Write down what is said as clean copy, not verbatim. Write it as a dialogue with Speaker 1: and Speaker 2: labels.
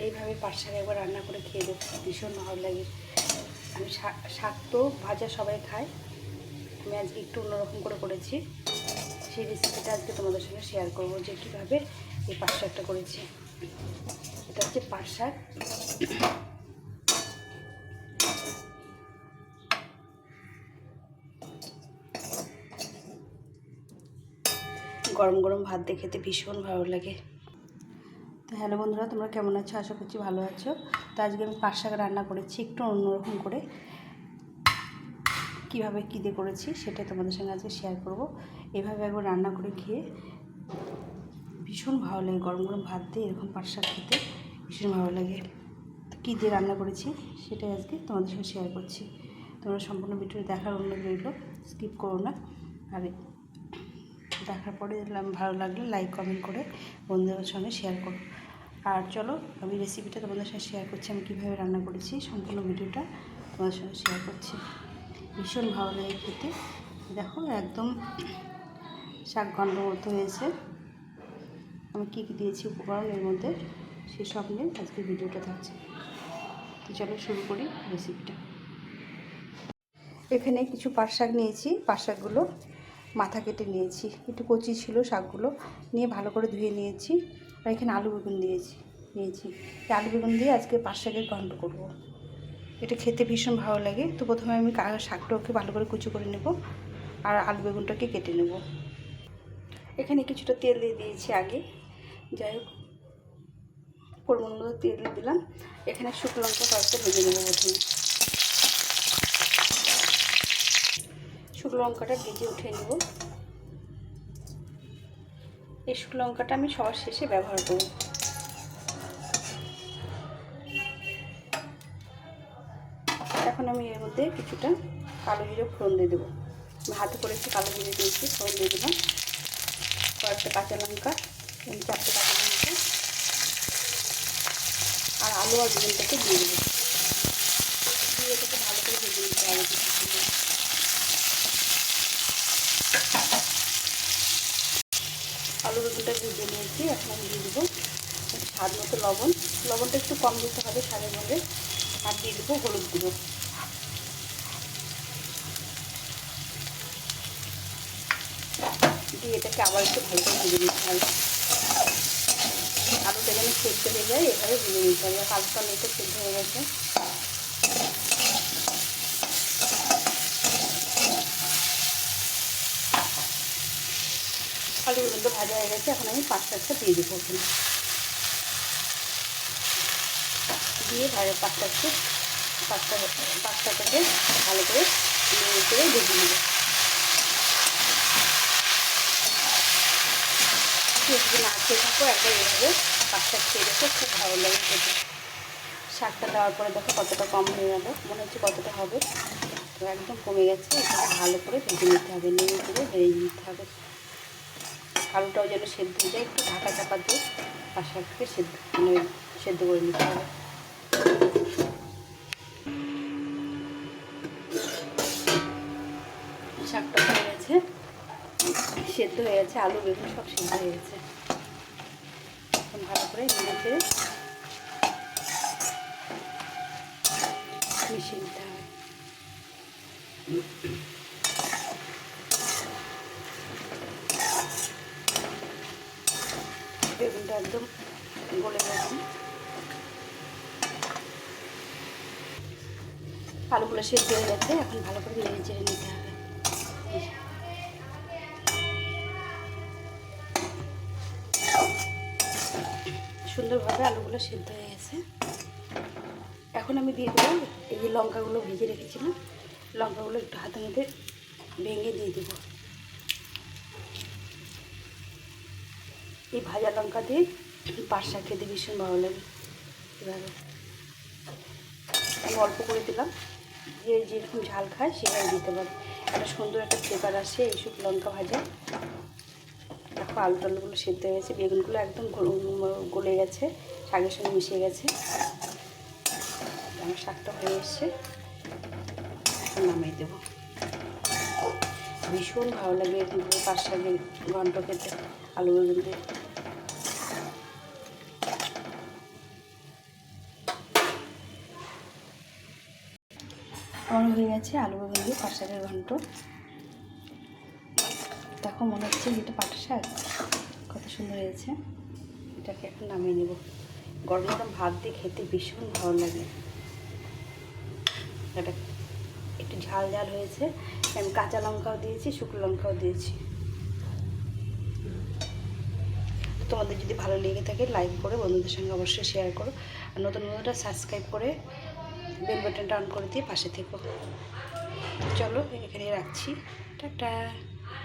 Speaker 1: এইভাবে পাট শাক একবার রান্না করে খেয়ে দেখো, ভীষণ ভালো লাগে। আমি শাক তো ভাজা সবাই খায়, আমি আজকে একটু অন্যরকম করে করেছি। সেই রেসিপিটা আজকে তোমাদের সঙ্গে শেয়ার করব যে কীভাবে এই পাট শাকটা করেছি। এটা হচ্ছে পাট শাক। গরম গরম ভাত দিয়ে খেতে ভীষণ ভালো লাগে। তো হ্যালো বন্ধুরা, তোমরা কেমন আছো? আশা করছি ভালো আছো। তো আজকে আমি পাট শাক রান্না করেছি একটু অন্যরকম করে। কীভাবে কী দিয়ে করেছি সেটা তোমাদের সঙ্গে আজকে শেয়ার করব। এভাবে একবার রান্না করে খেয়ে ভীষণ ভালো লাগে। গরম গরম ভাত দিয়ে এরকম পাট শাক খেতে ভীষণ ভালো লাগে। তো কী দিয়ে রান্না করেছি সেটাই আজকে তোমাদের সঙ্গে শেয়ার করছি। তোমরা সম্পূর্ণ ভিডিও দেখার অনুরোধ রইল, স্কিপ করো না। আর দেখার পরে ভালো লাগলে লাইক কমেন্ট করে বন্ধুদের সঙ্গে শেয়ার করো। আর চলো আমি রেসিপিটা তোমাদের সঙ্গে শেয়ার করছি, আমি কীভাবে রান্না করেছি সম্পূর্ণ ভিডিওটা তোমাদের সঙ্গে শেয়ার করছি। ভীষণ ভালো লাগে খেতে। দেখো একদম শাক ঘন্ট মতো হয়েছে। আমি কী কী দিয়েছি উপকরণ এর মধ্যে সেসব নিয়ে আজকে ভিডিওটা থাকছে। তো চলো শুরু করি রেসিপিটা। এখানে কিছু পাট শাক নিয়েছি। পাট শাকগুলো মাথা কেটে নিয়েছি, একটু কচি ছিল শাকগুলো, নিয়ে ভালো করে ধুয়ে নিয়েছি। আর এখানে আলু বেগুন নিয়েছি। এই আলু বেগুন দিয়ে আজকে পাট শাকের ঘন্ট করব। এটা খেতে ভীষণ ভালো লাগে। তো প্রথমে আমি শাকটাকে ভালো করে কুচি করে নেব আর আলু বেগুনটাকে কেটে নেব। এখানে কিছুটা তেল দিয়ে দিয়েছি আগে, যাই হোক পরিমাণ মতো তেল দিয়ে দিলাম। এখানে শুকনো লঙ্কা কয়েকটা ভেজে নেব। প্রথমে শুকনো লঙ্কাটা ভেজে উঠিয়ে নেব। এই শুকনো লঙ্কাটা আমি সবার শেষে ব্যবহার করব। এখন আমি এর মধ্যে কিছুটা কালো জিরে ফোড়ন দিয়ে দেবো। আমি হাতে করে একটু কালো জিরে দিয়েছি, ফোড়ন দিয়ে দিলাম। কয়েকটা কাঁচা লঙ্কা, 4টে কাঁচা লঙ্কা, আর আলু আর বেগুনটাকে দিয়ে দেবো। দিয়ে এটাকে ভালো করে ভেজে নিতে হবে। আলু বেগুনটা ভেজে নিয়েছি। এখন আমি দিয়ে দেবো স্বাদ মতো লবণ। লবণটা একটু কম দিতে হবে শাকের মধ্যে। আর দিয়ে দেবো হলুদ গুঁড়ো। দিয়ে এটাকে আবার একটু ভালো করে ভেজে নিতে হবে। আলুটা যেন সেদ্ধ হয়ে যায় এভাবে ভেজে নিতে হবে। আলুটা অনেকটা সেদ্ধ হয়ে গেছে। আলু বেগুনটা ভাজা হয়ে গেছে। এখন আমি পাট শাকটা দিয়ে দেবো। ওখানে দিয়ে পাট শাকটাকে ভালো করে ভেজে নেব। যদি না খেয়ে থাকো একবার এভাবে পাট শাক খেয়ে দেখো, খুব ভালো লাগে খেতে। শাকটা দেওয়ার পরে দেখো কতটা কম হয়ে গেল, মনে হচ্ছে কতটা হবে। তো একদম কমে গেছে। এটাকে ভালো করে ভেজে নিতে হবে, নেড়ে করে ভেজে নিতে হবে। আলুটাও যেন সেদ্ধ হয়ে যায়, একটু ঢাকা চাপা দিয়ে পাট শাকটাকে সেদ্ধ করে নিতে হবে। শাকটা হয়ে গেছে, সেদ্ধ হয়ে গেছে, আলু বেগুন সব সেদ্ধ হয়ে গেছে। এখন ভালো করে নেড়ে মিশিয়ে নিতে হবে। বেগুনটা একদম গলে গেছে, আলুগুলো সেদ্ধ হয়ে গেছে। এখন ভালো করে নেড়ে চেড়ে নিতে হবে। সুন্দরভাবে আলুগুলো সেদ্ধ হয়ে গেছে। এখন আমি দিয়ে দেবো এই যে লঙ্কাগুলো ভেজে রেখেছিলাম, লঙ্কাগুলো একটু হাতের মধ্যে ভেঙে দিয়ে দেবো। এই ভাজা লঙ্কা দিয়ে পাট শাক খেতে ভীষণ ভালো লাগে। এভাবে আমি অল্প করে দিলাম, যে যেরকম ঝাল খায় সেভাবে দিতে পারে। একটা সুন্দর একটা ফ্লেভার আসে এই শুকনো লঙ্কা ভাজা। দেখো আলু টালুগুলো সেদ্ধ হয়ে গেছে, বেগুনগুলো একদম গলে গেছে, শাকের সঙ্গে মিশে গেছে। আমার শাকটা হয়ে এসছে, এখন নামিয়ে দেবো। ভীষণ ভালো লাগে এরকমভাবে পাট শাকের ঘন্ট খেতে আলু বেগুন দিয়ে। আমার হয়ে গেছে আলু বেগুন দিয়ে পাট শাকের ঘন্ট। দেখো মনে হচ্ছে যেটা পাট শাক কত সুন্দর হয়েছে। এটাকে এখন নামিয়ে নেব। গরম গরম ভাত দিয়ে খেতে ভীষণ ভালো লাগে। এটা একটু ঝাল ঝাল হয়েছে, আমি কাঁচা লঙ্কাও দিয়েছি, শুকনো লঙ্কাও দিয়েছি। তোমাদের যদি ভালো লেগে থাকে লাইক করে বন্ধুদের সঙ্গে অবশ্যই শেয়ার করো, আর নতুন বন্ধুরা সাবস্ক্রাইব করে বেল বাটনটা অন করে দিয়ে পাশে থেকো। চলো এখানে রাখছি, টাটা।